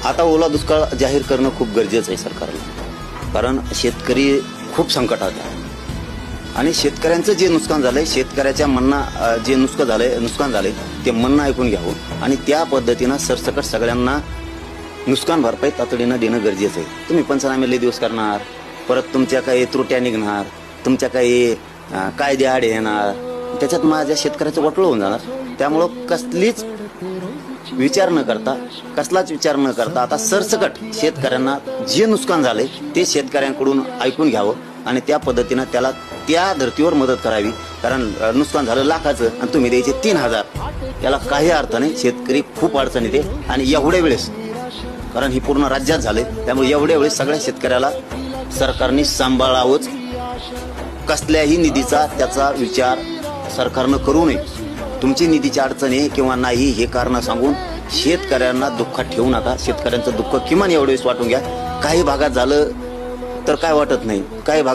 आता ओला दुष्काळ जाहीर करणं खूप गरजेचं आहे सरकारला, कारण शेतकरी खूप संकटात आहे आणि शेतकऱ्यांचं जे नुकसान झालंय, शेतकऱ्याच्या म्हणणं जे नुकसान झालंय ते म्हणणं ऐकून घ्यावं आणि त्या पद्धतीनं सरसकट सगळ्यांना नुकसान भरपाई तातडीनं देणं गरजेचं आहे. तुम्ही पंचनामे लय दिवस करणार, परत तुमच्या काही त्रुट्या निघणार, तुमच्या काही कायदे आड येणार, त्याच्यात माझ्या शेतकऱ्याचं वाटोळं होऊन जाणार. त्यामुळं कसलाच विचार न करता आता सरसकट शेतकऱ्यांना जे नुकसान झालंय ते शेतकऱ्यांकडून ऐकून घ्यावं आणि त्या पद्धतीनं त्याला त्या धर्तीवर मदत करावी. कारण नुकसान झालं लाखाचं आणि तुम्ही द्यायचे 3,000, याला काही अर्थ नाही. शेतकरी खूप अडचण येते आणि एवढ्या वेळेस, कारण ही पूर्ण राज्यात झाले, त्यामुळे एवढ्या वेळेस सगळ्या शेतकऱ्याला सरकारने सांभाळावंच. कसल्याही निधीचा त्याचा विचार सरकारनं करू नये. तुमची निधीची अडचण आहे किंवा नाही हे कारण सांगून शेतकऱ्यांना दुःखात ठेवू नका. शेतकऱ्यांचं दुःख किमान एवढे वेळेस वाटून घ्या. काही भागात झालं तर काय वाटत नाही, काही भाग